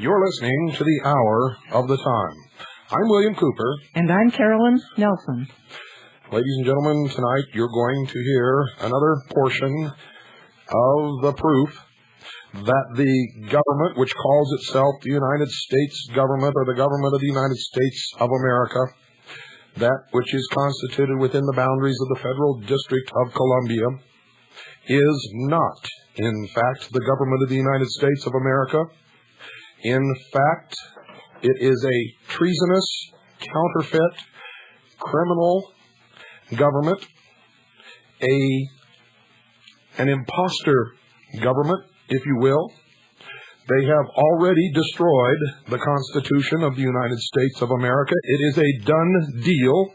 You're listening to the Hour of the Time. I'm William Cooper. And I'm Carolyn Nelson. Ladies and gentlemen, tonight you're going to hear another portion of the proof that the government, which calls itself the United States government or the government of the United States of America, that which is constituted within the boundaries of the Federal District of Columbia, is not, in fact, the government of the United States of America. In fact, it is a treasonous, counterfeit, criminal government, an imposter government, if you will. They have already destroyed the Constitution of the United States of America. It is a done deal.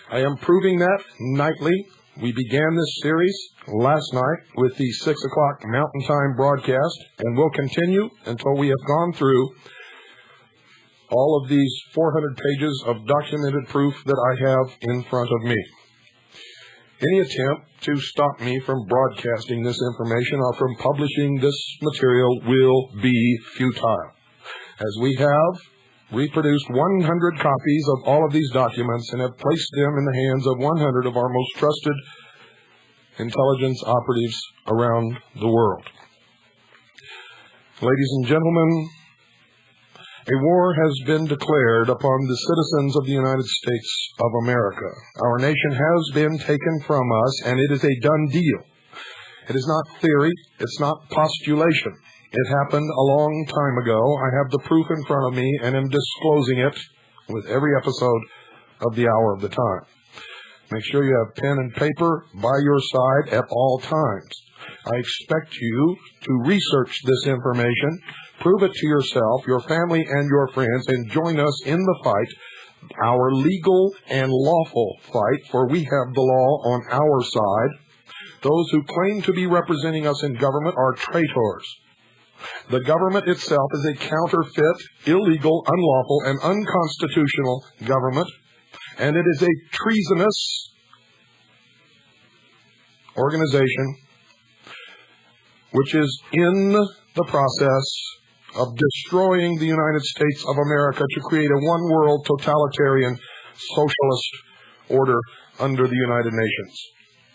I am proving that nightly. We began this series last night with the 6 o'clock Mountain Time broadcast, and we'll continue until we have gone through all of these 400 pages of documented proof that I have in front of me. Any attempt to stop me from broadcasting this information or from publishing this material will be futile, as we have reproduced 100 copies of all of these documents and have placed them in the hands of 100 of our most trusted intelligence operatives around the world. Ladies and gentlemen, a war has been declared upon the citizens of the United States of America. Our nation has been taken from us, and it is a done deal. It is not theory. It's not postulation. It happened a long time ago. I have the proof in front of me and am disclosing it with every episode of the Hour of the Time. Make sure you have pen and paper by your side at all times. I expect you to research this information, prove it to yourself, your family, and your friends, and join us in the fight, our legal and lawful fight, for we have the law on our side. Those who claim to be representing us in government are traitors. The government itself is a counterfeit, illegal, unlawful, and unconstitutional government, and it is a treasonous organization which is in the process of destroying the United States of America to create a one-world totalitarian socialist order under the United Nations.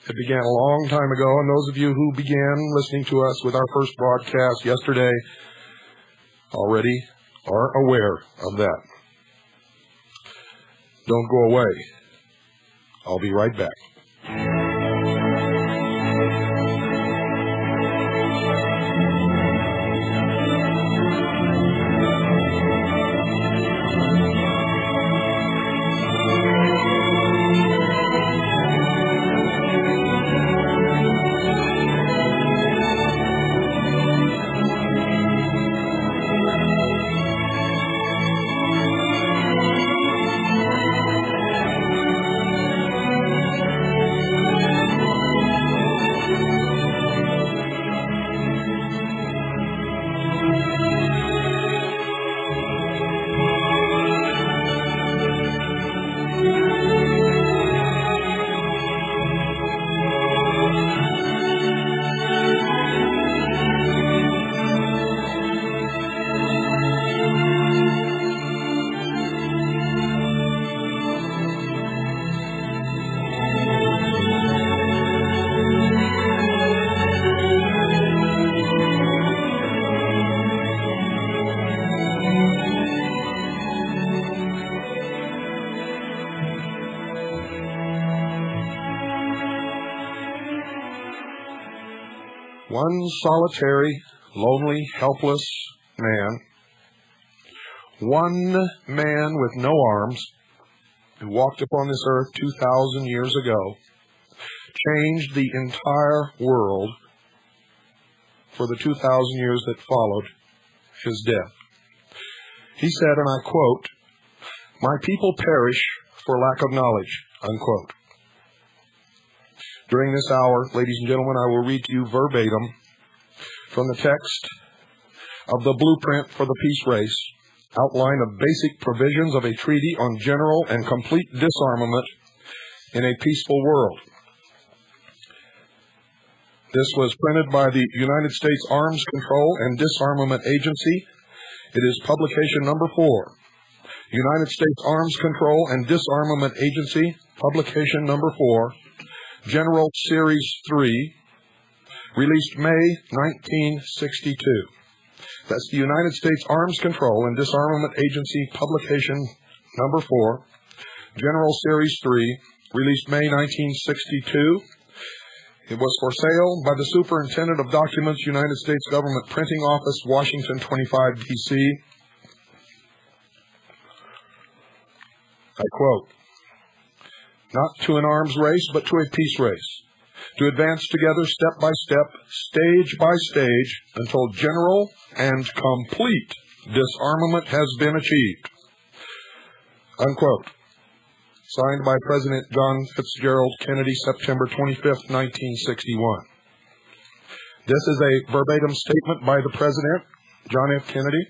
It began a long time ago, and those of you who began listening to us with our first broadcast yesterday already are aware of that. Don't go away. I'll be right back. One solitary, lonely, helpless man, one man with no arms, who walked upon this earth 2,000 years ago, changed the entire world for the 2,000 years that followed his death. He said, and I quote, "My people perish for lack of knowledge," unquote. During this hour, ladies and gentlemen, I will read to you verbatim from the text of the Blueprint for the Peace Race, outline of basic provisions of a treaty on general and complete disarmament in a peaceful world. This was printed by the United States Arms Control and Disarmament Agency. It is publication number 4. United States Arms Control and Disarmament Agency, publication number 4, General Series 3, released May 1962. That's the United States Arms Control and Disarmament Agency, publication number 4, General Series 3, released May 1962. It was for sale by the Superintendent of Documents, United States Government Printing Office, Washington, 25, D.C. I quote, "Not to an arms race, but to a peace race, to advance together step by step, stage by stage, until general and complete disarmament has been achieved." Unquote. Signed by President John Fitzgerald Kennedy, September 25, 1961. This is a verbatim statement by the President, John F. Kennedy,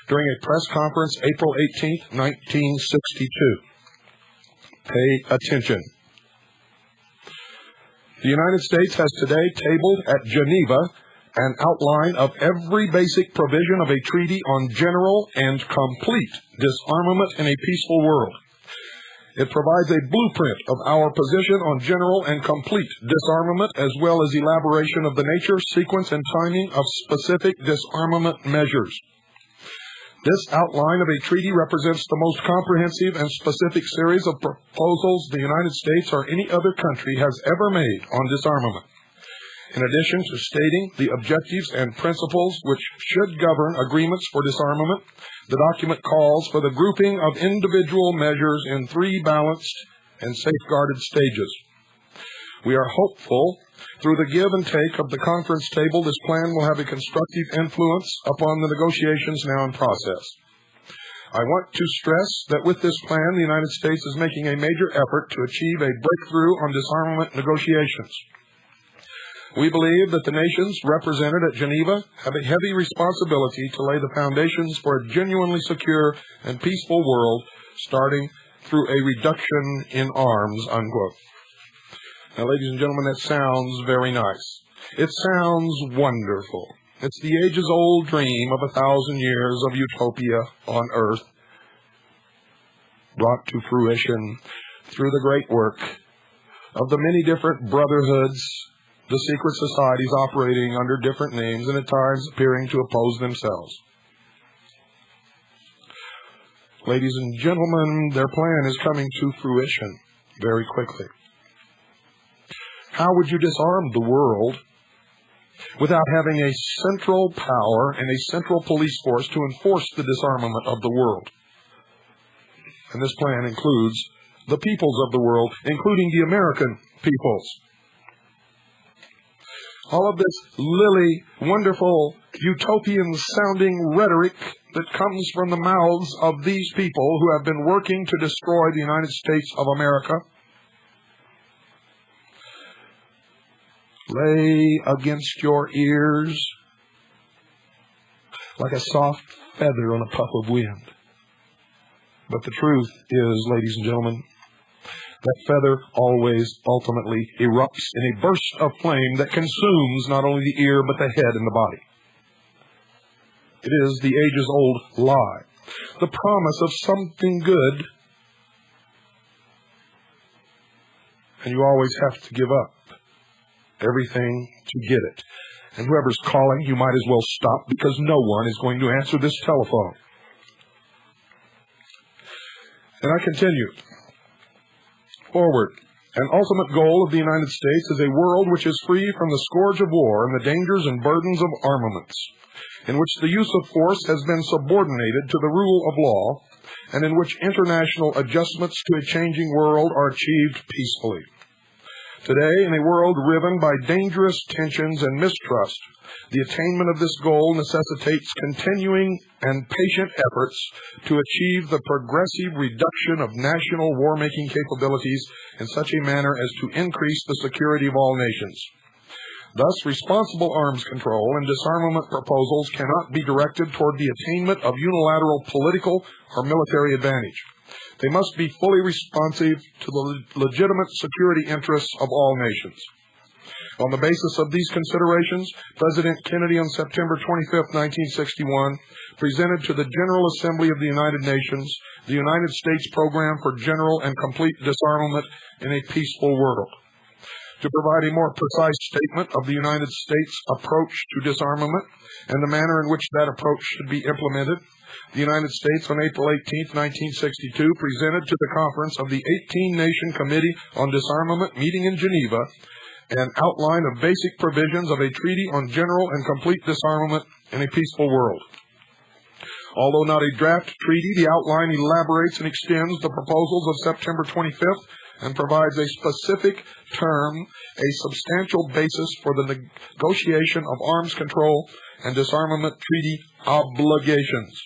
during a press conference April 18, 1962. Pay attention. The United States has today tabled at Geneva an outline of every basic provision of a treaty on general and complete disarmament in a peaceful world. It provides a blueprint of our position on general and complete disarmament, as well as elaboration of the nature, sequence, and timing of specific disarmament measures. This outline of a treaty represents the most comprehensive and specific series of proposals the United States or any other country has ever made on disarmament. In addition to stating the objectives and principles which should govern agreements for disarmament, the document calls for the grouping of individual measures in 3 balanced and safeguarded stages. We are hopeful, through the give and take of the conference table, this plan will have a constructive influence upon the negotiations now in process. I want to stress that with this plan, the United States is making a major effort to achieve a breakthrough on disarmament negotiations. We believe that the nations represented at Geneva have a heavy responsibility to lay the foundations for a genuinely secure and peaceful world, starting through a reduction in arms, unquote. Now, ladies and gentlemen, that sounds very nice. It sounds wonderful. It's the ages-old dream of 1,000 years of utopia on earth, brought to fruition through the great work of the many different brotherhoods, the secret societies operating under different names and at times appearing to oppose themselves. Ladies and gentlemen, their plan is coming to fruition very quickly. How would you disarm the world without having a central power and a central police force to enforce the disarmament of the world? And this plan includes the peoples of the world, including the American peoples. All of this lily, wonderful, utopian-sounding rhetoric that comes from the mouths of these people who have been working to destroy the United States of America lay against your ears like a soft feather on a puff of wind. But the truth is, ladies and gentlemen, that feather always ultimately erupts in a burst of flame that consumes not only the ear but the head and the body. It is the ages-old lie, the promise of something good, and you always have to give up everything to get it. And whoever's calling, you might as well stop, because no one is going to answer this telephone. And I continue. Forward. An ultimate goal of the United States is a world which is free from the scourge of war and the dangers and burdens of armaments, in which the use of force has been subordinated to the rule of law, and in which international adjustments to a changing world are achieved peacefully. Today, in a world riven by dangerous tensions and mistrust, the attainment of this goal necessitates continuing and patient efforts to achieve the progressive reduction of national war-making capabilities in such a manner as to increase the security of all nations. Thus, responsible arms control and disarmament proposals cannot be directed toward the attainment of unilateral political or military advantage. They must be fully responsive to the legitimate security interests of all nations. On the basis of these considerations, President Kennedy on September 25, 1961, presented to the General Assembly of the United Nations the United States Program for General and Complete Disarmament in a Peaceful World. To provide a more precise statement of the United States approach to disarmament and the manner in which that approach should be implemented, the United States on April 18, 1962, presented to the conference of the 18-Nation Committee on Disarmament meeting in Geneva an outline of basic provisions of a treaty on general and complete disarmament in a peaceful world. Although not a draft treaty, the outline elaborates and extends the proposals of September 25th and provides a specific term, a substantial basis for the negotiation of arms control and disarmament treaty obligations.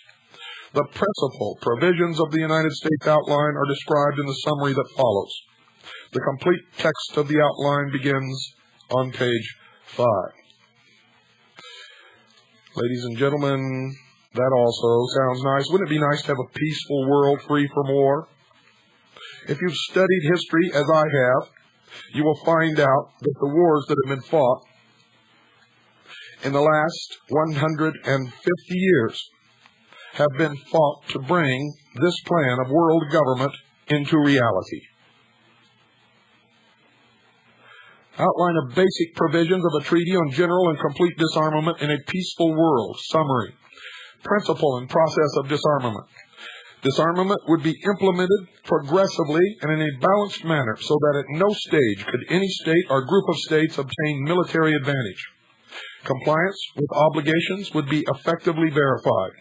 The principal provisions of the United States outline are described in the summary that follows. The complete text of the outline begins on page 5. Ladies and gentlemen, that also sounds nice. Wouldn't it be nice to have a peaceful world free from war? If you've studied history, as I have, you will find out that the wars that have been fought in the last 150 years have been fought to bring this plan of world government into reality. Outline of basic provisions of a treaty on general and complete disarmament in a peaceful world. Summary. Principle and process of disarmament. Disarmament would be implemented progressively and in a balanced manner so that at no stage could any state or group of states obtain military advantage. Compliance with obligations would be effectively verified.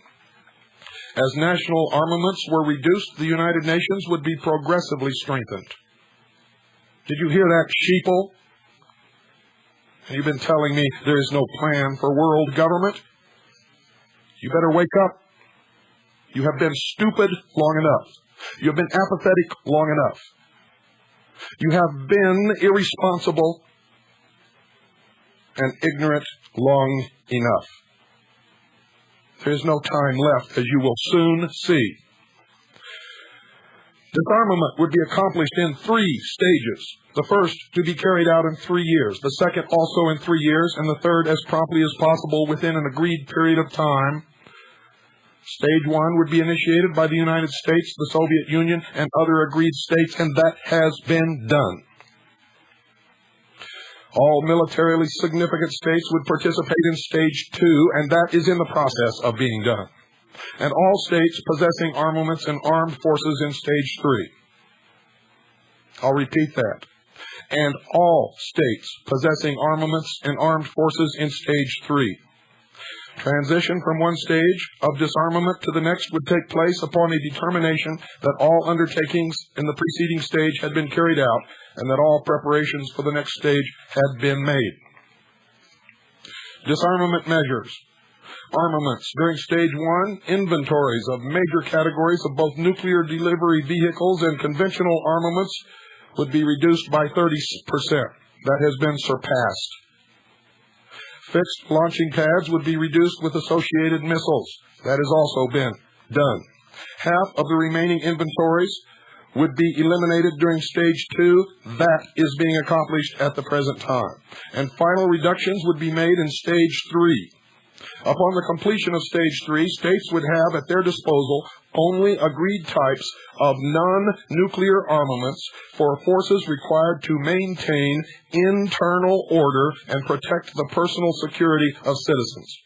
As national armaments were reduced, the United Nations would be progressively strengthened. Did you hear that, sheeple? You've been telling me there is no plan for world government. You better wake up. You have been stupid long enough. You have been apathetic long enough. You have been irresponsible and ignorant long enough. There is no time left, as you will soon see. Disarmament would be accomplished in 3 stages. The first to be carried out in 3 years, the second also in 3 years, and the third as promptly as possible within an agreed period of time. Stage 1 would be initiated by the United States, the Soviet Union, and other agreed states, and that has been done. All militarily significant states would participate in Stage 2, and that is in the process of being done. And all states possessing armaments and armed forces in Stage 3. I'll repeat that. And all states possessing armaments and armed forces in Stage 3. Transition from one stage of disarmament to the next would take place upon a determination that all undertakings in the preceding stage had been carried out and that all preparations for the next stage had been made. Disarmament measures. Armaments. During Stage 1, inventories of major categories of both nuclear delivery vehicles and conventional armaments would be reduced by 30%. That has been surpassed. Fixed launching pads would be reduced with associated missiles. That has also been done. Half of the remaining inventories would be eliminated during Stage 2. That is being accomplished at the present time. And final reductions would be made in Stage 3. Upon the completion of Stage 3, states would have at their disposal only agreed types of non-nuclear armaments for forces required to maintain internal order and protect the personal security of citizens.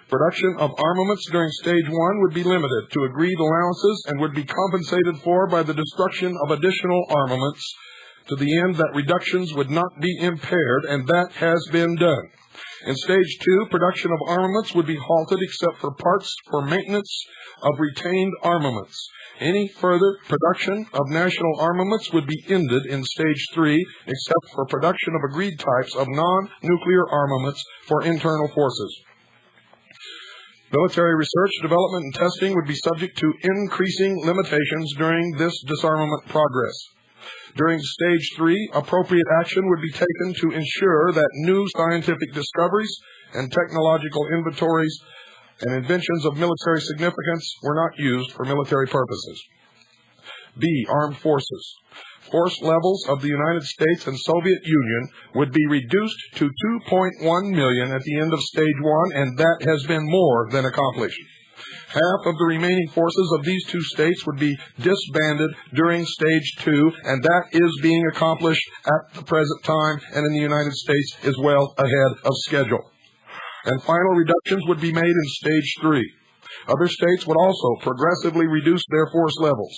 Production of armaments during Stage 1 would be limited to agreed allowances and would be compensated for by the destruction of additional armaments to the end that reductions would not be impaired, and that has been done. In Stage 2, production of armaments would be halted except for parts for maintenance of retained armaments. Any further production of national armaments would be ended in Stage 3, except for production of agreed types of non-nuclear armaments for internal forces. Military research, development, and testing would be subject to increasing limitations during this disarmament progress. During Stage 3, appropriate action would be taken to ensure that new scientific discoveries and technological inventories and inventions of military significance were not used for military purposes. B. Armed Forces. Force levels of the United States and Soviet Union would be reduced to 2.1 million at the end of Stage 1, and that has been more than accomplished. Half of the remaining forces of these two states would be disbanded during Stage 2, and that is being accomplished at the present time, and in the United States is well ahead of schedule. And final reductions would be made in Stage 3. Other states would also progressively reduce their force levels.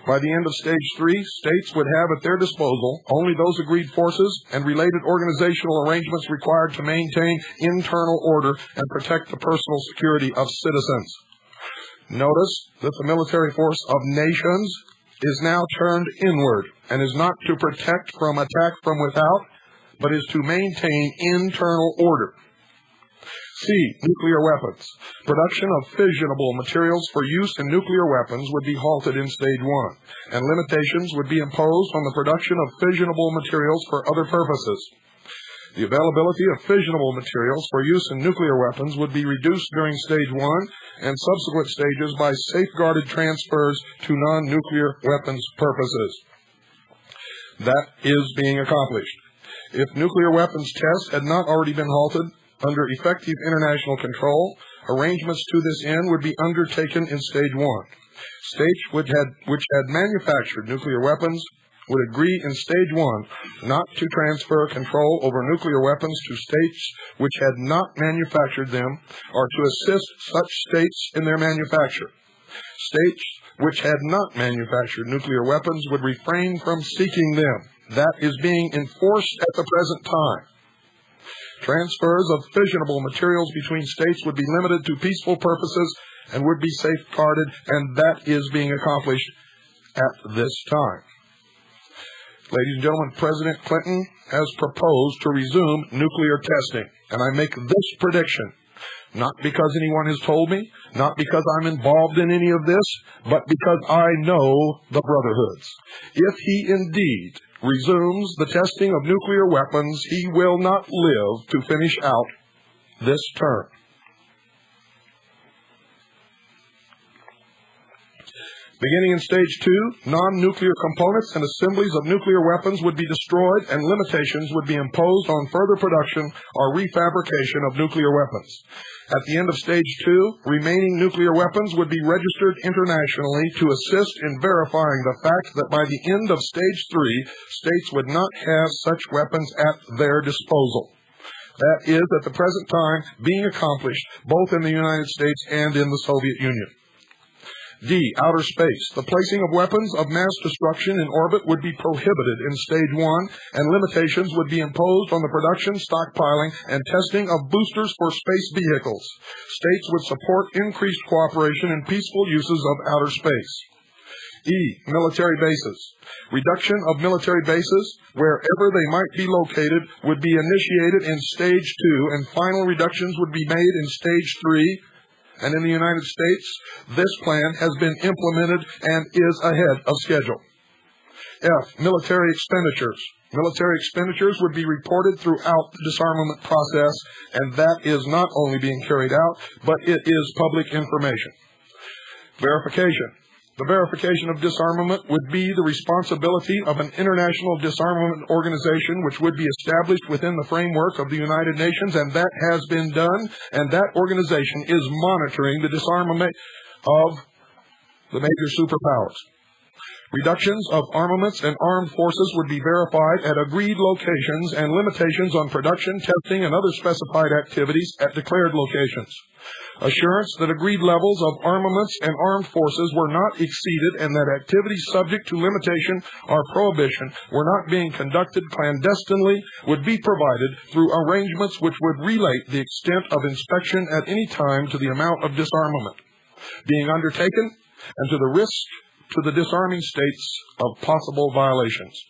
By the end of Stage 3, states would have at their disposal only those agreed forces and related organizational arrangements required to maintain internal order and protect the personal security of citizens. Notice that the military force of nations is now turned inward and is not to protect from attack from without, but is to maintain internal order. C. Nuclear weapons. Production of fissionable materials for use in nuclear weapons would be halted in Stage 1, and limitations would be imposed on the production of fissionable materials for other purposes. The availability of fissionable materials for use in nuclear weapons would be reduced during Stage 1 and subsequent stages by safeguarded transfers to non-nuclear weapons purposes. That is being accomplished. If nuclear weapons tests had not already been halted under effective international control, arrangements to this end would be undertaken in Stage 1. States which had manufactured nuclear weapons would agree in Stage 1 not to transfer control over nuclear weapons to states which had not manufactured them, or to assist such states in their manufacture. States which had not manufactured nuclear weapons would refrain from seeking them. That is being enforced at the present time. Transfers of fissionable materials between states would be limited to peaceful purposes and would be safeguarded, and that is being accomplished at this time. Ladies and gentlemen, President Clinton has proposed to resume nuclear testing, and I make this prediction, not because anyone has told me, not because I'm involved in any of this, but because I know the brotherhoods. If he indeed resumes the testing of nuclear weapons, he will not live to finish out this term. Beginning in Stage 2, non-nuclear components and assemblies of nuclear weapons would be destroyed, and limitations would be imposed on further production or refabrication of nuclear weapons. At the end of Stage 2, remaining nuclear weapons would be registered internationally to assist in verifying the fact that by the end of Stage 3, states would not have such weapons at their disposal. That is, at the present time, being accomplished both in the United States and in the Soviet Union. D. Outer space. The placing of weapons of mass destruction in orbit would be prohibited in Stage 1, and limitations would be imposed on the production, stockpiling, and testing of boosters for space vehicles. States would support increased cooperation in peaceful uses of outer space. E. Military bases. Reduction of military bases, wherever they might be located, would be initiated in Stage 2, and final reductions would be made in Stage 3, and in the United States, this plan has been implemented and is ahead of schedule. F. Military expenditures. Military expenditures would be reported throughout the disarmament process, and that is not only being carried out, but it is public information. Verification. The verification of disarmament would be the responsibility of an international disarmament organization which would be established within the framework of the United Nations, and that has been done, and that organization is monitoring the disarmament of the major superpowers. Reductions of armaments and armed forces would be verified at agreed locations, and limitations on production, testing, and other specified activities at declared locations. Assurance that agreed levels of armaments and armed forces were not exceeded, and that activities subject to limitation or prohibition were not being conducted clandestinely would be provided through arrangements which would relate the extent of inspection at any time to the amount of disarmament being undertaken and to the risk to the disarming states of possible violations.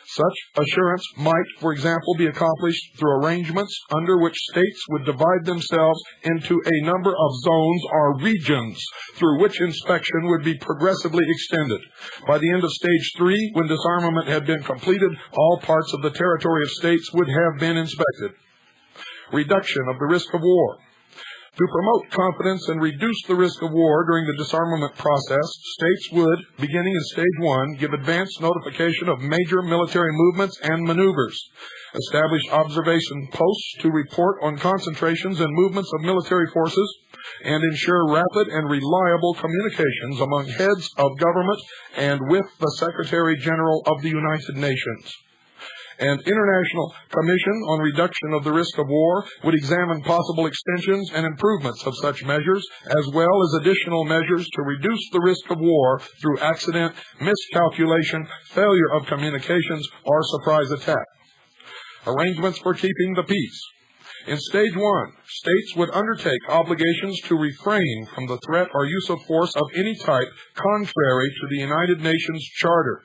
Such assurance might, for example, be accomplished through arrangements under which states would divide themselves into a number of zones or regions through which inspection would be progressively extended. By the end of Stage 3, when disarmament had been completed, all parts of the territory of states would have been inspected. Reduction of the risk of war. To promote confidence and reduce the risk of war during the disarmament process, states would, beginning in Stage 1, give advance notification of major military movements and maneuvers, establish observation posts to report on concentrations and movements of military forces, and ensure rapid and reliable communications among heads of government and with the Secretary General of the United Nations. An International Commission on Reduction of the Risk of War would examine possible extensions and improvements of such measures, as well as additional measures to reduce the risk of war through accident, miscalculation, failure of communications, or surprise attack. Arrangements for keeping the peace. In Stage 1, states would undertake obligations to refrain from the threat or use of force of any type contrary to the United Nations Charter.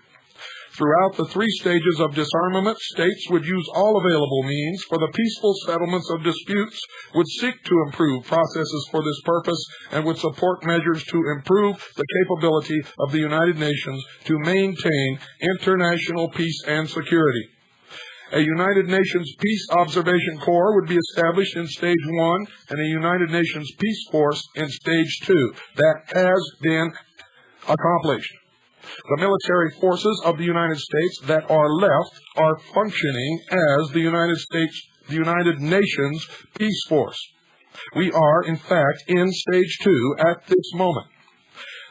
Throughout the 3 stages of disarmament, states would use all available means for the peaceful settlements of disputes, would seek to improve processes for this purpose, and would support measures to improve the capability of the United Nations to maintain international peace and security. A United Nations Peace Observation Corps would be established in Stage 1 and a United Nations Peace Force in Stage 2. That has been accomplished. The military forces of the United States that are left are functioning as the United Nations Peace Force. We are, in fact, in Stage 2 at this moment.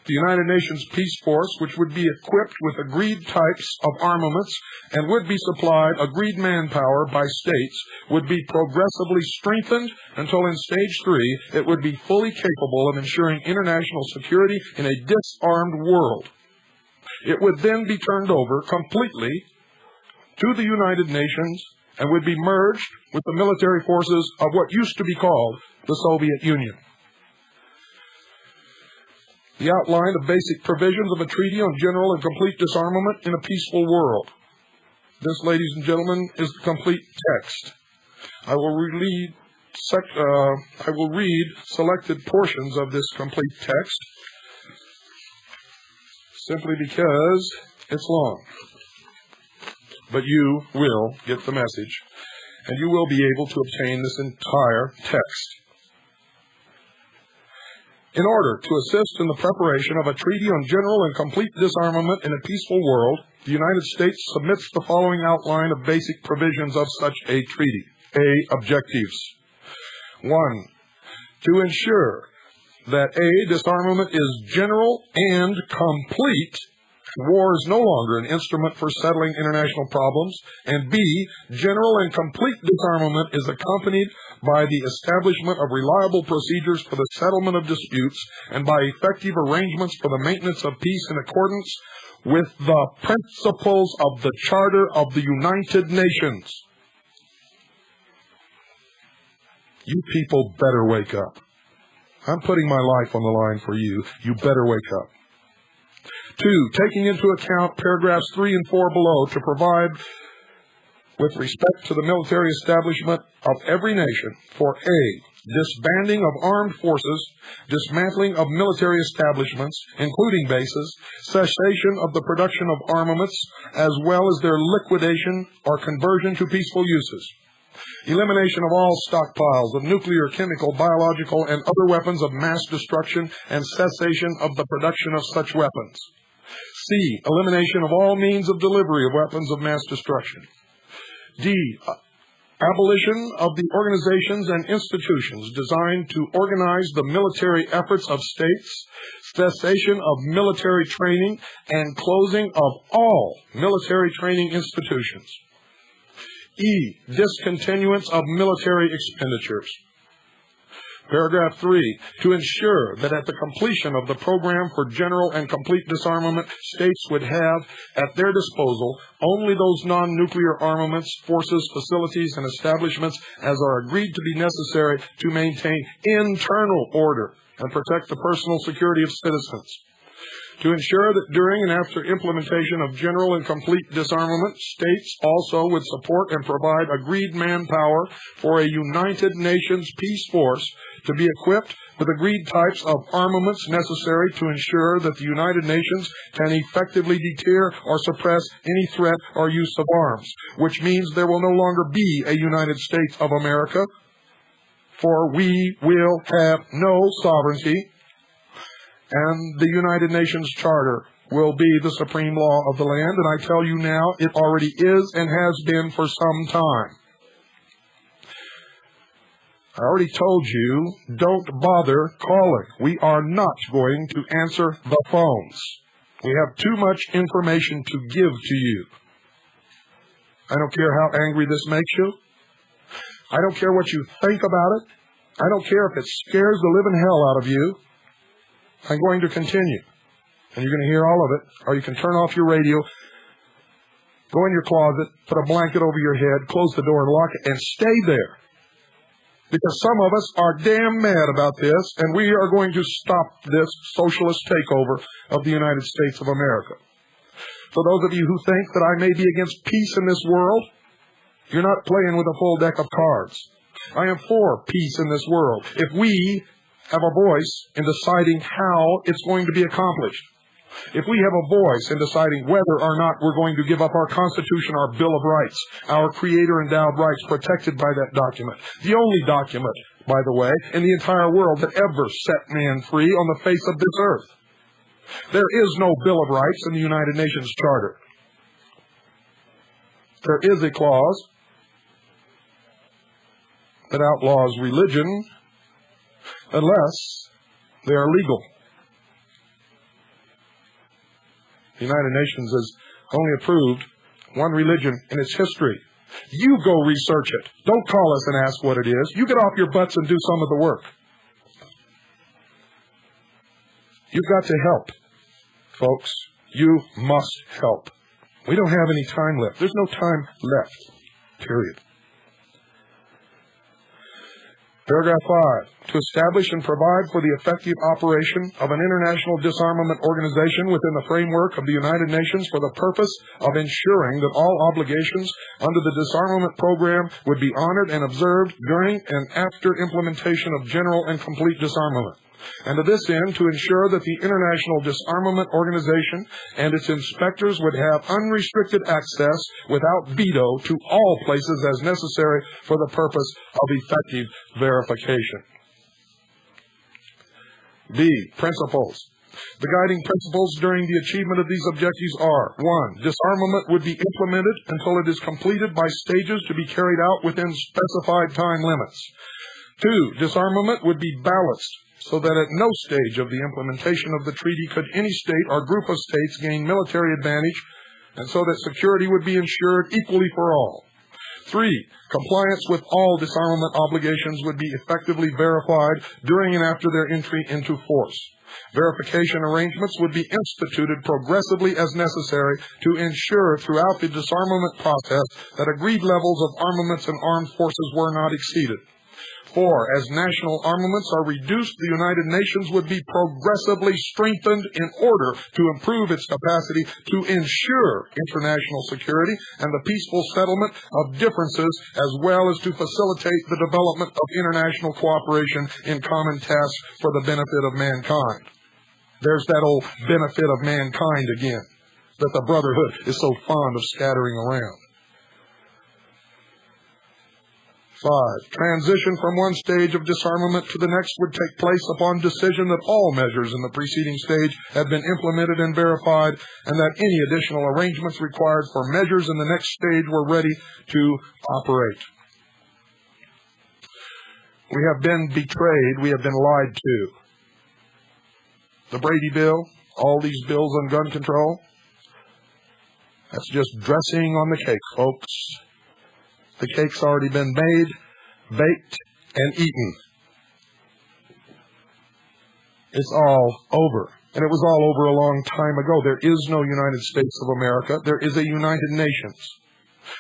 The United Nations Peace Force, which would be equipped with agreed types of armaments and would be supplied agreed manpower by states, would be progressively strengthened until in Stage 3 it would be fully capable of ensuring international security in a disarmed world. It would then be turned over completely to the United Nations and would be merged with the military forces of what used to be called the Soviet Union. The outline of basic provisions of a treaty on general and complete disarmament in a peaceful world. This, ladies and gentlemen, is the complete text. I will read selected portions of this complete text, simply because it's long. But you will get the message, and you will be able to obtain this entire text. In order to assist in the preparation of a treaty on general and complete disarmament in a peaceful world, the United States submits the following outline of basic provisions of such a treaty. A. Objectives. 1. To ensure that A. Disarmament is general and complete. War is no longer an instrument for settling international problems. And B. General and complete disarmament is accompanied by the establishment of reliable procedures for the settlement of disputes and by effective arrangements for the maintenance of peace in accordance with the principles of the Charter of the United Nations. You people better wake up. I'm putting my life on the line for you. You better wake up. 2, taking into account paragraphs 3 and 4 below to provide with respect to the military establishment of every nation for A. Disbanding of armed forces, dismantling of military establishments, including bases, cessation of the production of armaments, as well as their liquidation or conversion to peaceful uses. Elimination of all stockpiles of nuclear, chemical, biological, and other weapons of mass destruction and cessation of the production of such weapons. C. Elimination of all means of delivery of weapons of mass destruction. D. abolition of the organizations and institutions designed to organize the military efforts of states, cessation of military training, and closing of all military training institutions. E, discontinuance of military expenditures. Paragraph 3, to ensure that at the completion of the program for general and complete disarmament, states would have at their disposal only those non-nuclear armaments, forces, facilities, and establishments as are agreed to be necessary to maintain internal order and protect the personal security of citizens. To ensure that during and after implementation of general and complete disarmament, states also would support and provide agreed manpower for a United Nations peace force to be equipped with agreed types of armaments necessary to ensure that the United Nations can effectively deter or suppress any threat or use of arms, which means there will no longer be a United States of America, for we will have no sovereignty, and the United Nations Charter will be the supreme law of the land, and I tell you now, it already is and has been for some time. I already told you, don't bother calling. We are not going to answer the phones. We have too much information to give to you. I don't care how angry this makes you. I don't care what you think about it. I don't care if it scares the living hell out of you. I'm going to continue. And you're going to hear all of it, or you can turn off your radio, go in your closet, put a blanket over your head, close the door and lock it, and stay there. Because some of us are damn mad about this, and we are going to stop this socialist takeover of the United States of America. For those of you who think that I may be against peace in this world, you're not playing with a full deck of cards. I am for peace in this world, if we have a voice in deciding how it's going to be accomplished. If we have a voice in deciding whether or not we're going to give up our Constitution, our Bill of Rights, our Creator-endowed rights protected by that document, the only document, by the way, in the entire world that ever set man free on the face of this earth. There is no Bill of Rights in the United Nations Charter. There is a clause that outlaws religion unless they are legal. The United Nations has only approved one religion in its history. You go research it. Don't call us and ask what it is. You get off your butts and do some of the work. You've got to help, folks. You must help. We don't have any time left. There's no time left, period. Paragraph 5, to establish and provide for the effective operation of an international disarmament organization within the framework of the United Nations for the purpose of ensuring that all obligations under the disarmament program would be honored and observed during and after implementation of general and complete disarmament. And to this end, to ensure that the International Disarmament Organization and its inspectors would have unrestricted access without veto to all places as necessary for the purpose of effective verification. B, principles. The guiding principles during the achievement of these objectives are: 1. Disarmament would be implemented until it is completed by stages to be carried out within specified time limits. 2. Disarmament would be balanced, so that at no stage of the implementation of the treaty could any state or group of states gain military advantage, and so that security would be ensured equally for all. 3. Compliance with all disarmament obligations would be effectively verified during and after their entry into force. Verification arrangements would be instituted progressively as necessary to ensure throughout the disarmament process that agreed levels of armaments and armed forces were not exceeded. 4. As national armaments are reduced, the United Nations would be progressively strengthened in order to improve its capacity to ensure international security and the peaceful settlement of differences, as well as to facilitate the development of international cooperation in common tasks for the benefit of mankind. There's that old benefit of mankind again, that the Brotherhood is so fond of scattering around. 5. Transition from one stage of disarmament to the next would take place upon decision that all measures in the preceding stage had been implemented and verified, and that any additional arrangements required for measures in the next stage were ready to operate. We have been betrayed. We have been lied to. The Brady Bill, all these bills on gun control, that's just dressing on the cake, folks. The cake's already been made, baked, and eaten. It's all over. And it was all over a long time ago. There is no United States of America. There is a United Nations.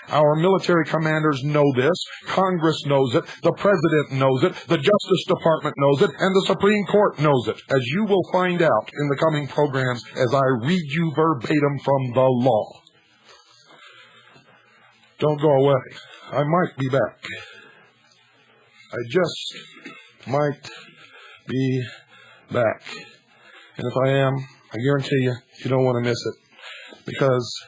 Our military commanders know this. Congress knows it. The President knows it. The Justice Department knows it. And the Supreme Court knows it, as you will find out in the coming programs as I read you verbatim from the law. Don't go away. I might be back. I just might be back. And if I am, I guarantee you, you don't want to miss it. Because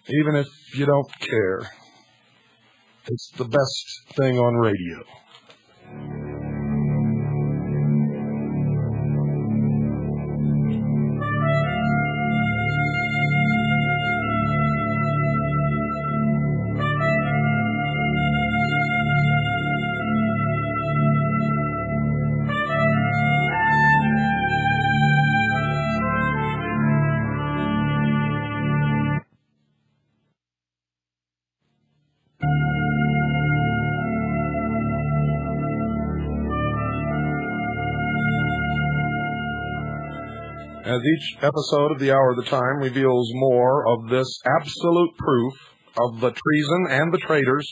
even if you don't care, it's the best thing on radio. As each episode of The Hour of the Time reveals more of this absolute proof of the treason and the traitors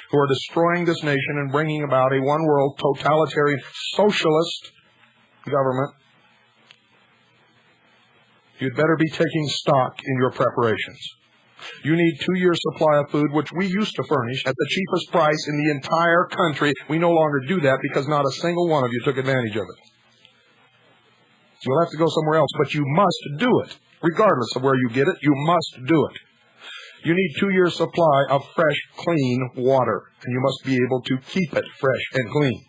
who are destroying this nation and bringing about a one-world totalitarian socialist government, you'd better be taking stock in your preparations. You need 2 years' supply of food, which we used to furnish at the cheapest price in the entire country. We no longer do that because not a single one of you took advantage of it. So you'll have to go somewhere else, but you must do it. Regardless of where you get it, you must do it. You need 2 years' supply of fresh, clean water, and you must be able to keep it fresh and clean.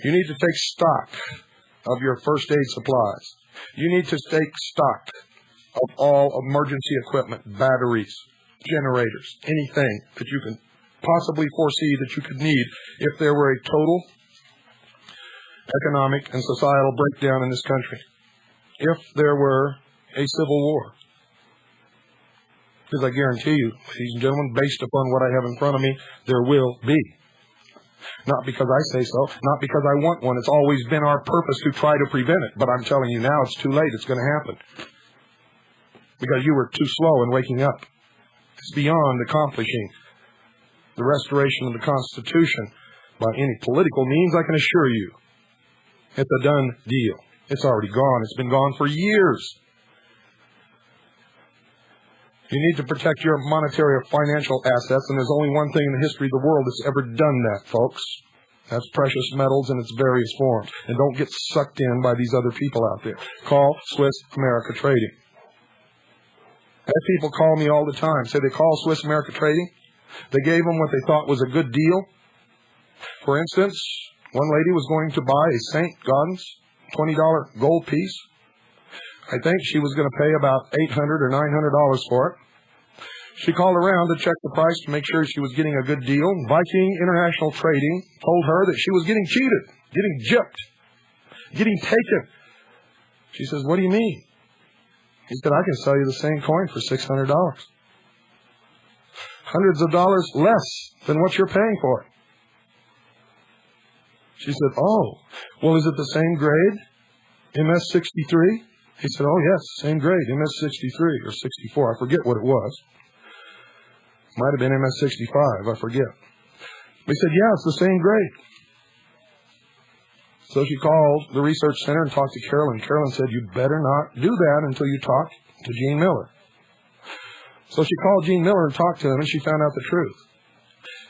You need to take stock of your first aid supplies. You need to take stock of all emergency equipment, batteries, generators, anything that you can possibly foresee that you could need if there were a total economic and societal breakdown in this country, if there were a civil war. Because I guarantee you, ladies and gentlemen, based upon what I have in front of me, there will be. Not because I say so, not because I want one. It's always been our purpose to try to prevent it. But I'm telling you now, it's too late. It's going to happen. Because you were too slow in waking up. It's beyond accomplishing the restoration of the Constitution by any political means, I can assure you. It's a done deal. It's already gone. It's been gone for years. You need to protect your monetary or financial assets, and there's only one thing in the history of the world that's ever done that, folks. That's precious metals in its various forms. And don't get sucked in by these other people out there. Call Swiss America Trading. I have people call me all the time, say they call Swiss America Trading. They gave them what they thought was a good deal. For instance, one lady was going to buy a St. Gaudens $20 gold piece. I think she was going to pay about $800 or $900 for it. She called around to check the price to make sure she was getting a good deal. Viking International Trading told her that she was getting cheated, getting gypped, getting taken. She says, "What do you mean?" He said, "I can sell you the same coin for $600. Hundreds of dollars less than what you're paying for it." She said, "Oh, well, is it the same grade, MS-63? He said, "Oh, yes, same grade, MS-63 or 64. I forget what it was. Might have been MS-65. I forget. He said, "Yeah, it's the same grade." So she called the research center and talked to Carolyn. Carolyn said, "You better not do that until you talk to Gene Miller." So she called Gene Miller and talked to him, and she found out the truth.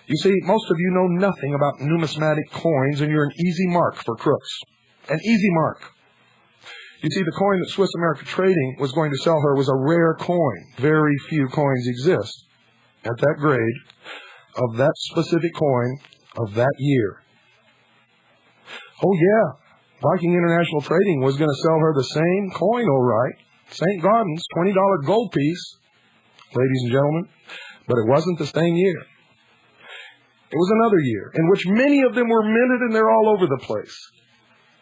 You see, most of you know nothing about numismatic coins, and you're an easy mark for crooks. An easy mark. You see, the coin that Swiss America Trading was going to sell her was a rare coin. Very few coins exist at that grade of that specific coin of that year. Oh, yeah. Viking International Trading was going to sell her the same coin, all right. St. Gaudens, $20 gold piece. Ladies and gentlemen, But it wasn't the same year. It was another year in which many of them were minted and they're all over the place.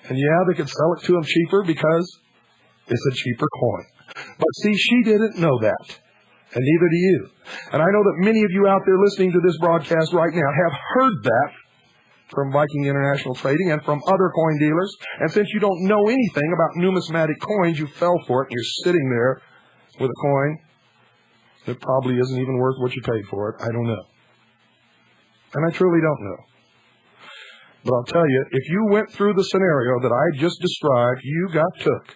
And yeah, they could sell it to them cheaper because it's a cheaper coin. But see, she didn't know that. And neither do you. And I know that many of you out there listening to this broadcast right now have heard that from Viking International Trading and from other coin dealers. And since you don't know anything about numismatic coins, you fell for it. And you're sitting there with a coin that probably isn't even worth what you paid for it. I don't know. And I truly don't know. But I'll tell you, if you went through the scenario that I just described, you got took.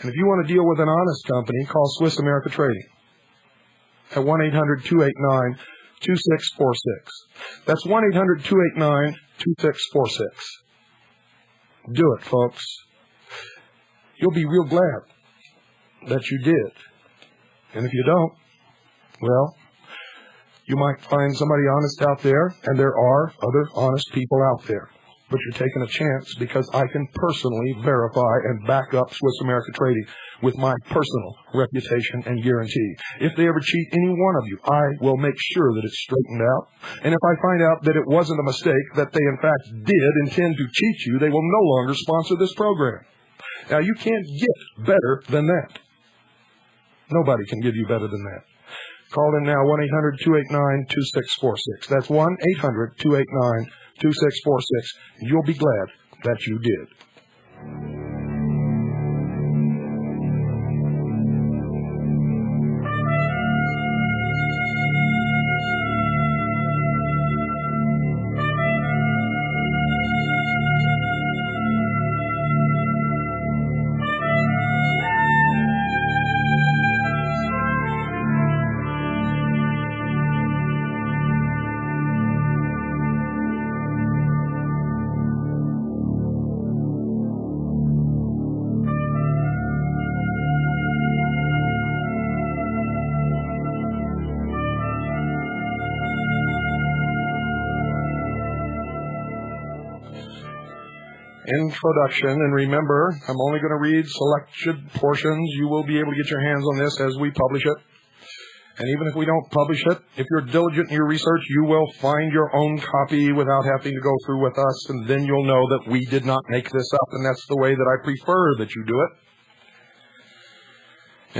And if you want to deal with an honest company, call Swiss America Trading at 1-800-289-2646. That's 1-800-289-2646. Do it, folks. You'll be real glad that you did. And if you don't, well, you might find somebody honest out there, and there are other honest people out there. But you're taking a chance because I can personally verify and back up Swiss America Trading with my personal reputation and guarantee. If they ever cheat any one of you, I will make sure that it's straightened out. And if I find out that it wasn't a mistake, that they in fact did intend to cheat you, they will no longer sponsor this program. Now, you can't get better than that. Nobody can give you better than that. Call in now, 1-800-289-2646. That's 1-800-289-2646. You'll be glad that you did. Introduction, and remember, I'm only going to read selected portions. You will be able to get your hands on this as we publish it. And even if we don't publish it, if you're diligent in your research, you will find your own copy without having to go through with us, and then you'll know that we did not make this up, and that's the way that I prefer that you do it.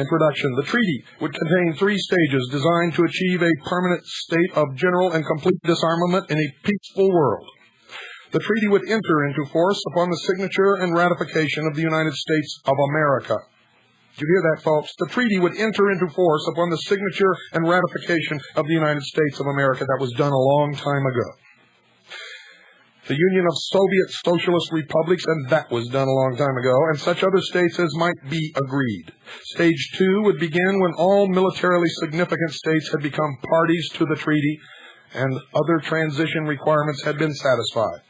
Introduction. The treaty would contain 3 stages designed to achieve a permanent state of general and complete disarmament in a peaceful world. The treaty would enter into force upon the signature and ratification of the United States of America. Did you hear that, folks? The treaty would enter into force upon the signature and ratification of the United States of America. That was done a long time ago. The Union of Soviet Socialist Republics, and that was done a long time ago, and such other states as might be agreed. Stage 2 would begin when all militarily significant states had become parties to the treaty and other transition requirements had been satisfied.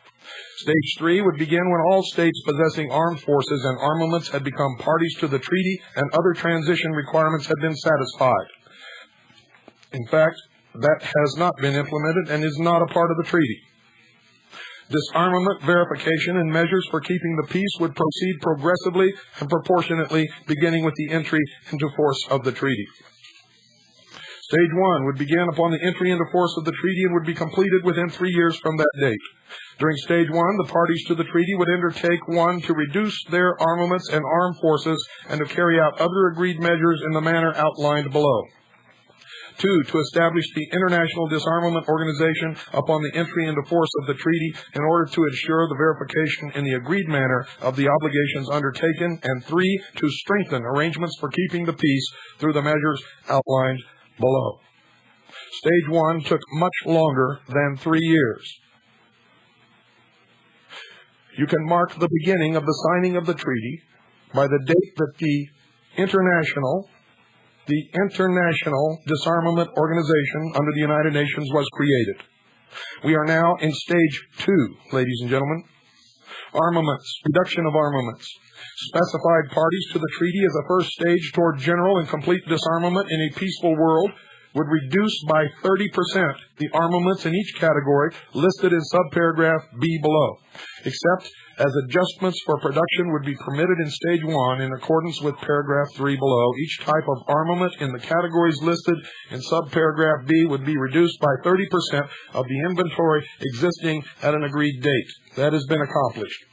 Stage 3 would begin when all states possessing armed forces and armaments had become parties to the treaty and other transition requirements had been satisfied. In fact, that has not been implemented and is not a part of the treaty. Disarmament, verification, and measures for keeping the peace would proceed progressively and proportionately, beginning with the entry into force of the treaty. Stage 1 would begin upon the entry into force of the treaty and would be completed within 3 years from that date. During Stage 1, the parties to the treaty would undertake 1, to reduce their armaments and armed forces and to carry out other agreed measures in the manner outlined below. 2, to establish the International Disarmament Organization upon the entry into force of the treaty in order to ensure the verification in the agreed manner of the obligations undertaken. And 3, to strengthen arrangements for keeping the peace through the measures outlined below. Stage 1 took much longer than 3 years. You can mark the beginning of the signing of the treaty by the date that the International Disarmament Organization under the United Nations was created. We are now in Stage 2, ladies and gentlemen. Armaments, reduction of armaments. Specified parties to the treaty as a first stage toward general and complete disarmament in a peaceful world would reduce by 30% the armaments in each category listed in subparagraph B below, except as adjustments for production would be permitted in Stage 1 in accordance with paragraph 3 below. Each type of armament in the categories listed in subparagraph B would be reduced by 30% of the inventory existing at an agreed date. That has been accomplished.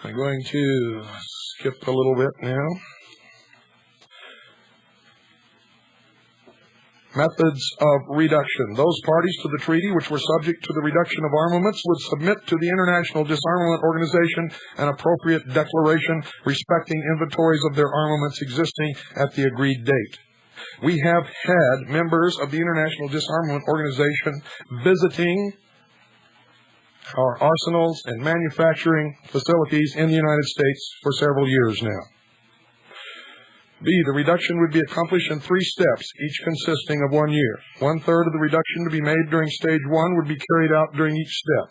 I'm going to skip a little bit now. Methods of reduction. Those parties to the treaty which were subject to the reduction of armaments would submit to the International Disarmament Organization an appropriate declaration respecting inventories of their armaments existing at the agreed date. We have had members of the International Disarmament Organization visiting our arsenals and manufacturing facilities in the United States for several years now. B, the reduction would be accomplished in 3 steps, each consisting of 1 year. 1/3 of the reduction to be made during Stage 1 would be carried out during each step.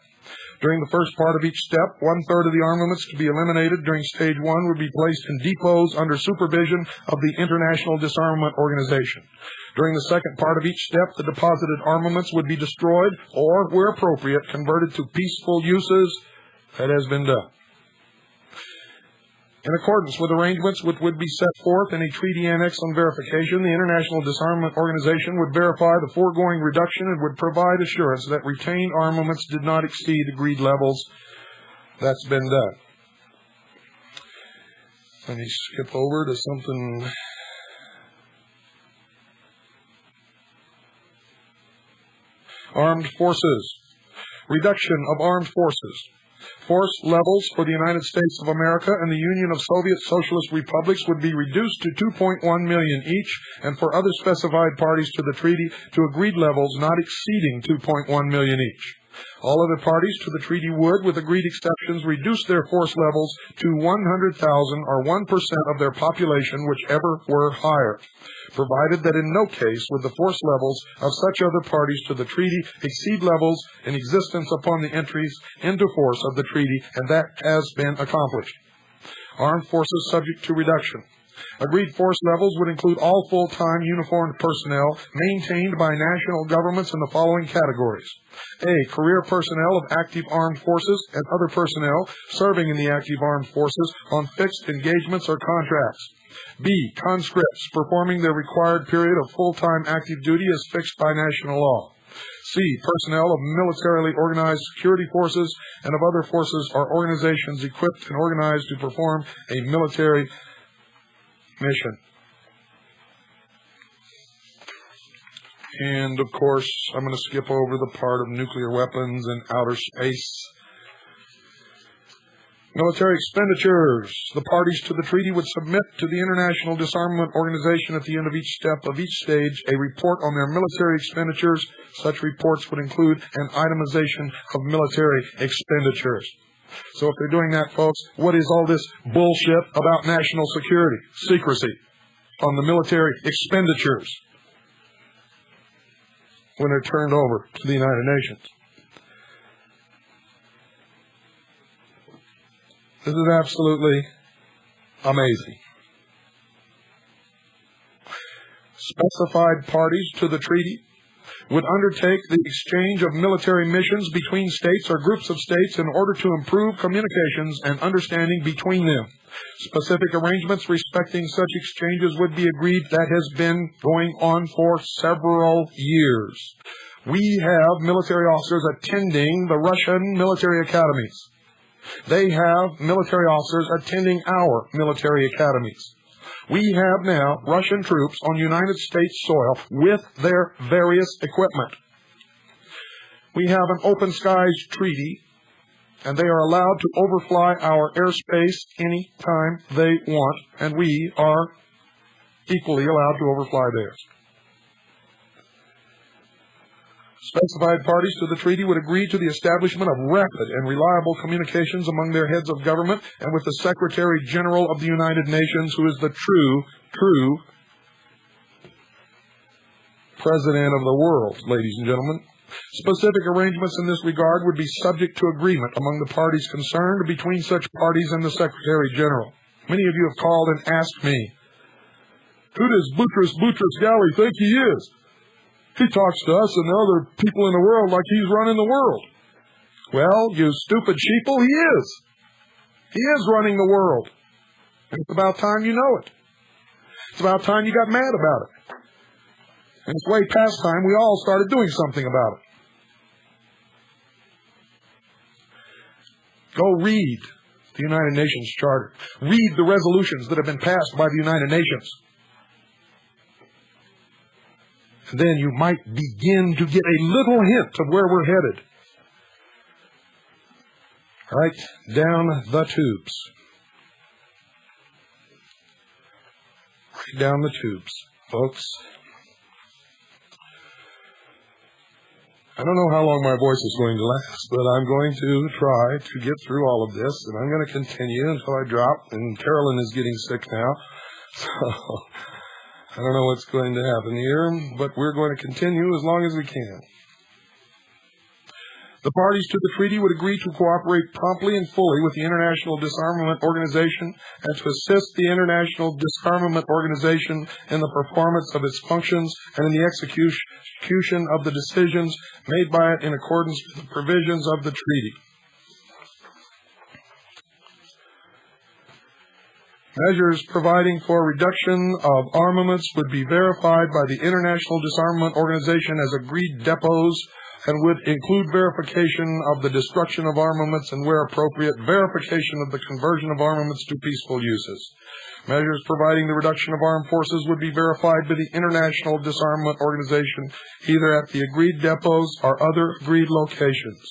During the first part of each step, 1/3 of the armaments to be eliminated during Stage 1 would be placed in depots under supervision of the International Disarmament Organization. During the second part of each step, the deposited armaments would be destroyed or, where appropriate, converted to peaceful uses. That has been done. In accordance with arrangements which would be set forth in a treaty annex on verification, the International Disarmament Organization would verify the foregoing reduction and would provide assurance that retained armaments did not exceed agreed levels. That's been done. Let me skip over to something. Armed forces. Reduction of armed forces. Force levels for the United States of America and the Union of Soviet Socialist Republics would be reduced to 2.1 million each, and for other specified parties to the treaty to agreed levels not exceeding 2.1 million each. All other parties to the treaty would, with agreed exceptions, reduce their force levels to 100,000 or 1% of their population, whichever were higher, provided that in no case would the force levels of such other parties to the treaty exceed levels in existence upon the entries into force of the treaty, and that has been accomplished. Armed forces subject to reduction. Agreed force levels would include all full-time uniformed personnel maintained by national governments in the following categories. A, career personnel of active armed forces and other personnel serving in the active armed forces on fixed engagements or contracts. B, conscripts performing their required period of full-time active duty as fixed by national law. C, personnel of militarily organized security forces and of other forces or organizations equipped and organized to perform a military mission. And, of course, I'm going to skip over the part of nuclear weapons and outer space. Military expenditures. The parties to the treaty would submit to the International Disarmament Organization at the end of each step of each stage a report on their military expenditures. Such reports would include an itemization of military expenditures. So if they're doing that, folks, what is all this bullshit about national security, secrecy on the military expenditures when they're turned over to the United Nations? This is absolutely amazing. Specified parties to the treaty would undertake the exchange of military missions between states or groups of states in order to improve communications and understanding between them. Specific arrangements respecting such exchanges would be agreed. That has been going on for several years. We have military officers attending the Russian military academies. They have military officers attending our military academies. We have now Russian troops on United States soil with their various equipment. We have an open skies treaty, and they are allowed to overfly our airspace any time they want, and we are equally allowed to overfly theirs. Specified parties to the treaty would agree to the establishment of rapid and reliable communications among their heads of government and with the Secretary General of the United Nations, who is the true President of the world, ladies and gentlemen. Specific arrangements in this regard would be subject to agreement among the parties concerned between such parties and the Secretary General. Many of you have called and asked me Who does Boutros Ghali think he is? He talks to us and the other people in the world like he's running the world. Well, you stupid sheeple, he is. He is running the world. And it's about time you know it. It's about time you got mad about it. And it's way past time we all started doing something about it. Go read the United Nations Charter. Read the resolutions that have been passed by the United Nations. And then you might begin to get a little hint of where we're headed. Right down the tubes. Right down the tubes, folks. I don't know how long my voice is going to last, but I'm going to try to get through all of this, and I'm going to continue until I drop, and Carolyn is getting sick now, so I don't know what's going to happen here, but we're going to continue as long as we can. The parties to the treaty would agree to cooperate promptly and fully with the International Disarmament Organization and to assist the International Disarmament Organization in the performance of its functions and in the execution of the decisions made by it in accordance with the provisions of the treaty. Measures providing for reduction of armaments would be verified by the International Disarmament Organization as agreed depots and would include verification of the destruction of armaments and, where appropriate, verification of the conversion of armaments to peaceful uses. Measures providing the reduction of armed forces would be verified by the International Disarmament Organization, either at the agreed depots or other agreed locations.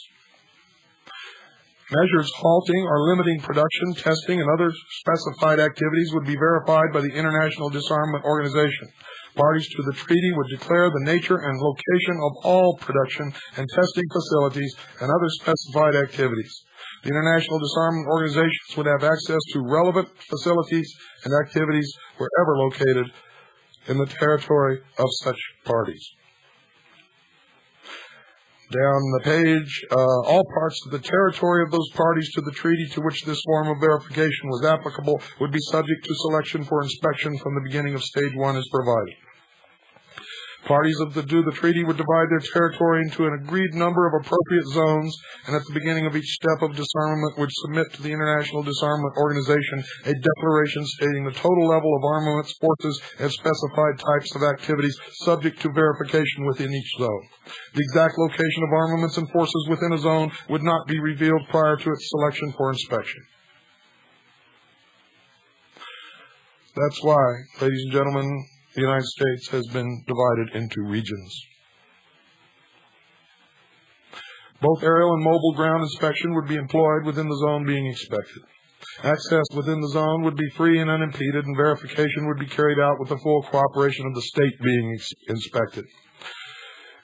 Measures halting or limiting production, testing, and other specified activities would be verified by the International Disarmament Organization. Parties to the treaty would declare the nature and location of all production and testing facilities and other specified activities. The International Disarmament Organizations would have access to relevant facilities and activities wherever located in the territory of such parties. Down the page, all parts of the territory of those parties to the treaty to which this form of verification was applicable would be subject to selection for inspection from the beginning of Stage 1 as provided. Parties to the treaty would divide their territory into an agreed number of appropriate zones, and at the beginning of each step of disarmament would submit to the International Disarmament Organization a declaration stating the total level of armaments, forces, and specified types of activities subject to verification within each zone. The exact location of armaments and forces within a zone would not be revealed prior to its selection for inspection. That's why, ladies and gentlemen, the United States has been divided into regions. Both aerial and mobile ground inspection would be employed within the zone being inspected. Access within the zone would be free and unimpeded, and verification would be carried out with the full cooperation of the state being inspected.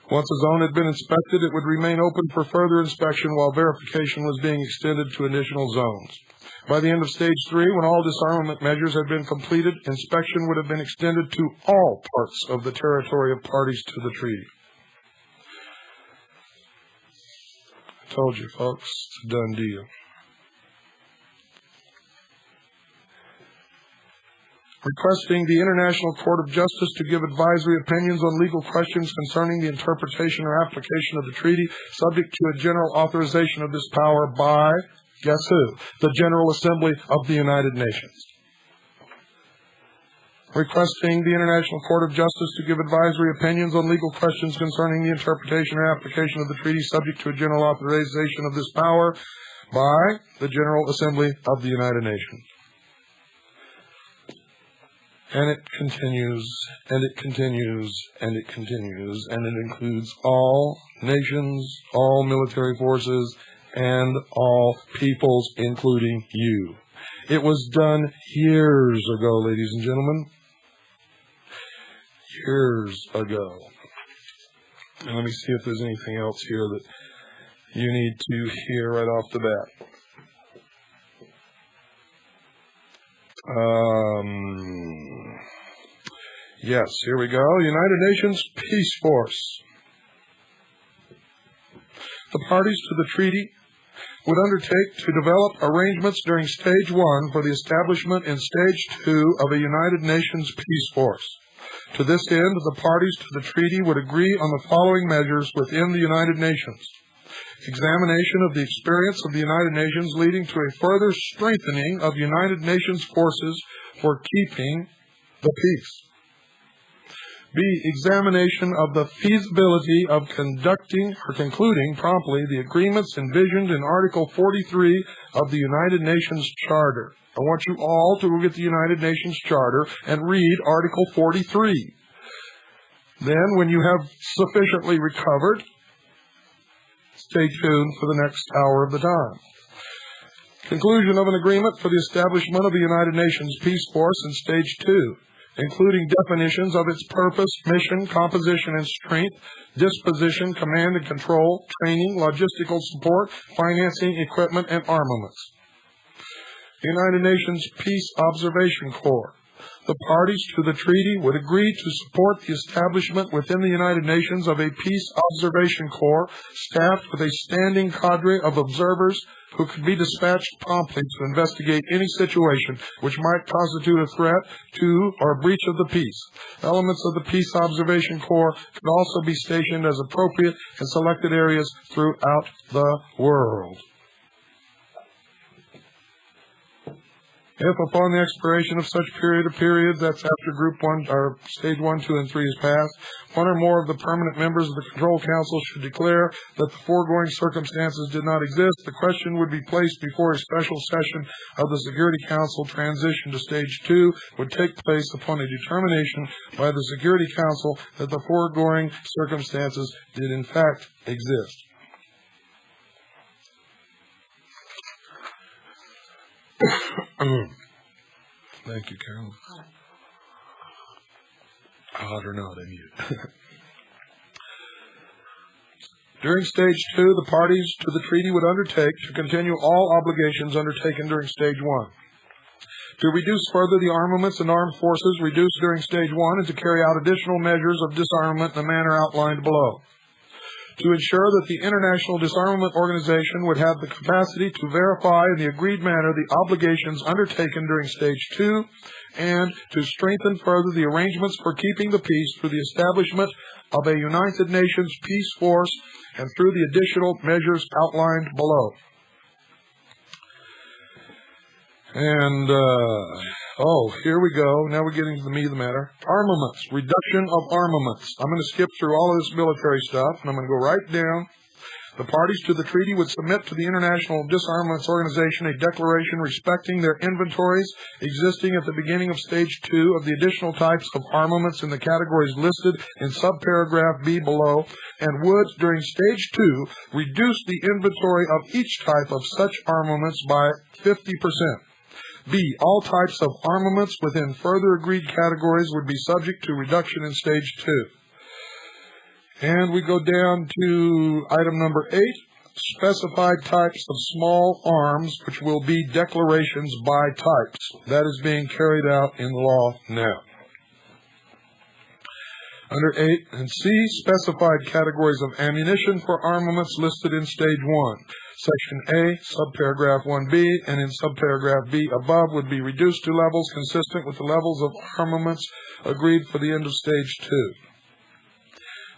Once a zone had been inspected, it would remain open for further inspection while verification was being extended to additional zones. By the end of Stage 3, when all disarmament measures had been completed, inspection would have been extended to all parts of the territory of parties to the treaty. I told you, folks, it's a done deal. Requesting the International Court of Justice to give advisory opinions on legal questions concerning the interpretation or application of the treaty, subject to a general authorization of this power by, guess who? The General Assembly of the United Nations. Requesting the International Court of Justice to give advisory opinions on legal questions concerning the interpretation or application of the treaty, subject to a general authorization of this power by the General Assembly of the United Nations. And it continues, and it continues, and it continues, and it includes all nations, all military forces, and all peoples, including you. It was done years ago, ladies and gentlemen. Years ago. And let me see if there's anything else here that you need to hear right off the bat. Yes, here we go. United Nations Peace Force. The parties to the treaty would undertake to develop arrangements during Stage 1 for the establishment in Stage 2 of a United Nations peace force. To this end, the parties to the treaty would agree on the following measures within the United Nations. Examination of the experience of the United Nations leading to a further strengthening of United Nations forces for keeping the peace. B. Examination of the feasibility of conducting or concluding promptly the agreements envisioned in Article 43 of the United Nations Charter. I want you all to look at the United Nations Charter and read Article 43. Then, when you have sufficiently recovered, stay tuned for the next hour of the time. Conclusion of an agreement for the establishment of the United Nations Peace Force in Stage 2, including definitions of its purpose, mission, composition and strength, disposition, command and control, training, logistical support, financing, equipment, and armaments. The United Nations Peace Observation Corps. The parties to the treaty would agree to support the establishment within the United Nations of a Peace Observation Corps staffed with a standing cadre of observers who could be dispatched promptly to investigate any situation which might constitute a threat to or breach of the peace. Elements of the Peace Observation Corps could also be stationed as appropriate in selected areas throughout the world. If upon the expiration of such period, that's after Group 1 or Stage 1, 2, and 3 is passed, one or more of the permanent members of the Control Council should declare that the foregoing circumstances did not exist, the question would be placed before a special session of the Security Council. Transition to Stage 2 would take place upon a determination by the Security Council that the foregoing circumstances did in fact exist. Thank you, Carolyn. Hot or not, I mute. During Stage 2, the parties to the treaty would undertake to continue all obligations undertaken during Stage 1. To reduce further the armaments and armed forces reduced during Stage 1 and to carry out additional measures of disarmament in the manner outlined below. To ensure that the International Disarmament Organization would have the capacity to verify in the agreed manner the obligations undertaken during Stage 2, and to strengthen further the arrangements for keeping the peace through the establishment of a United Nations Peace Force and through the additional measures outlined below. And, here we go. Now we're getting to the meat of the matter. Armaments. Reduction of armaments. I'm going to skip through all of this military stuff, and I'm going to go right down. The parties to the treaty would submit to the International Disarmament Organization a declaration respecting their inventories existing at the beginning of Stage 2 of the additional types of armaments in the categories listed in subparagraph B below, and would, during Stage 2, reduce the inventory of each type of such armaments by 50%. B. All types of armaments within further agreed categories would be subject to reduction in Stage 2. And we go down to item number 8, specified types of small arms, which will be declarations by types. That is being carried out in law now. Under 8 and C, specified categories of ammunition for armaments listed in Stage 1. Section A, subparagraph 1B, and in subparagraph B above would be reduced to levels consistent with the levels of armaments agreed for the end of Stage 2.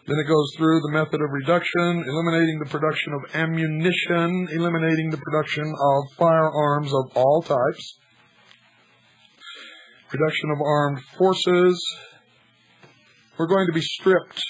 Then it goes through the method of reduction, eliminating the production of ammunition, eliminating the production of firearms of all types, reduction of armed forces. We're going to be stripped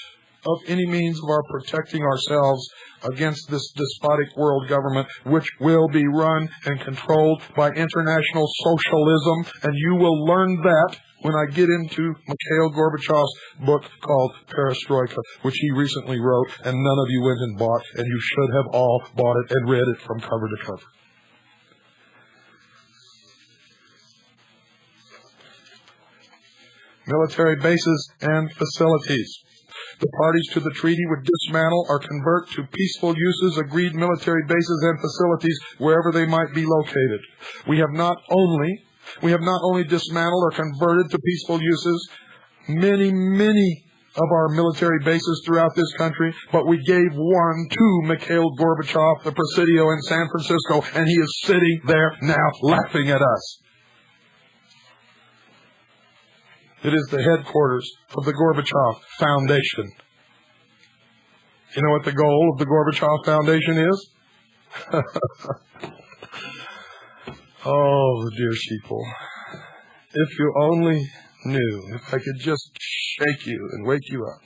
of any means of our protecting ourselves against this despotic world government, which will be run and controlled by international socialism, and you will learn that when I get into Mikhail Gorbachev's book called Perestroika, which he recently wrote, and none of you went and bought, and you should have all bought it and read it from cover to cover. Military bases and facilities. The parties to the treaty would dismantle or convert to peaceful uses agreed military bases and facilities wherever they might be located. We have not only dismantled or converted to peaceful uses many of our military bases throughout this country, but we gave one to Mikhail Gorbachev, the Presidio in San Francisco, and he is sitting there now laughing at us. It is the headquarters of the Gorbachev Foundation. You know what the goal of the Gorbachev Foundation is? Oh, dear sheeple, if you only knew, if I could just shake you and wake you up,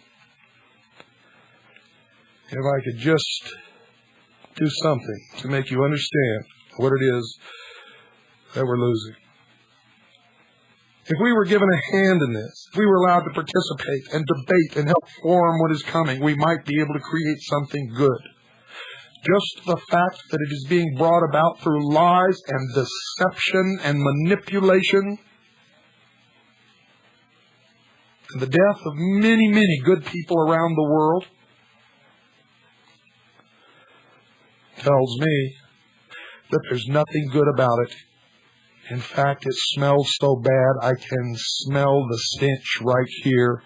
if I could just do something to make you understand what it is that we're losing. If we were given a hand in this, if we were allowed to participate and debate and help form what is coming, we might be able to create something good. Just the fact that it is being brought about through lies and deception and manipulation, and the death of many, many good people around the world, tells me that there's nothing good about it. In fact, it smells so bad, I can smell the stench right here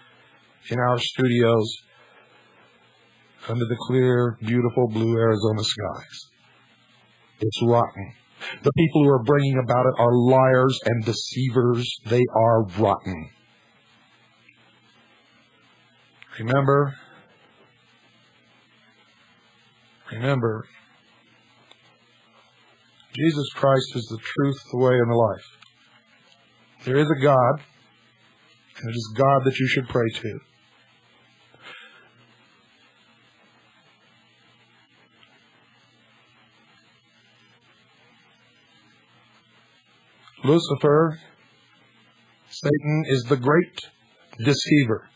in our studios under the clear, beautiful blue Arizona skies. It's rotten. The people who are bringing about it are liars and deceivers. They are rotten. Remember, Jesus Christ is the truth, the way, and the life. There is a God, and it is God that you should pray to. Lucifer, Satan, is the great deceiver.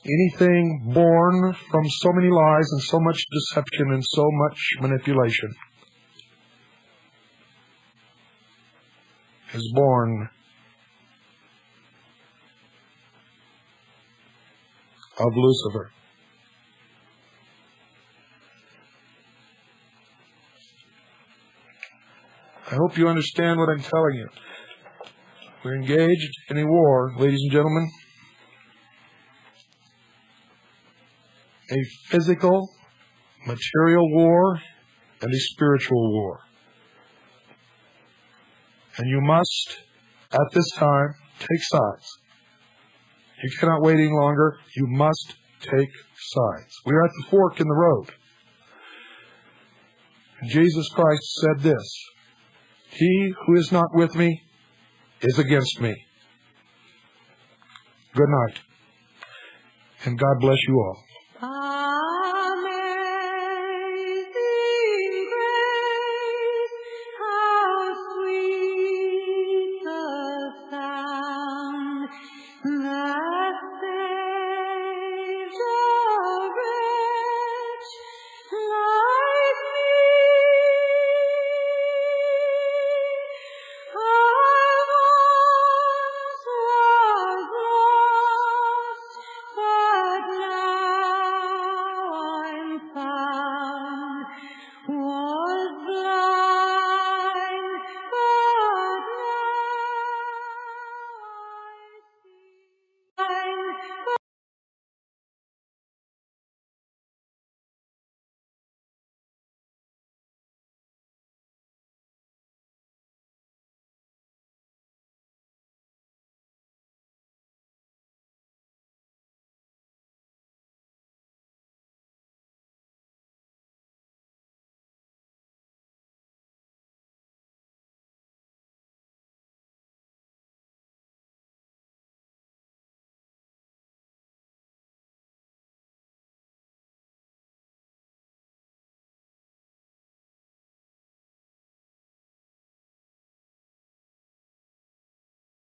Anything born from so many lies and so much deception and so much manipulation is born of Lucifer. I hope you understand what I'm telling you. We're engaged in a war, ladies and gentlemen. A physical, material war and a spiritual war. And you must, at this time, take sides. You cannot wait any longer. You must take sides. We are at the fork in the road. And Jesus Christ said this: "He who is not with me is against me." Good night. And God bless you all.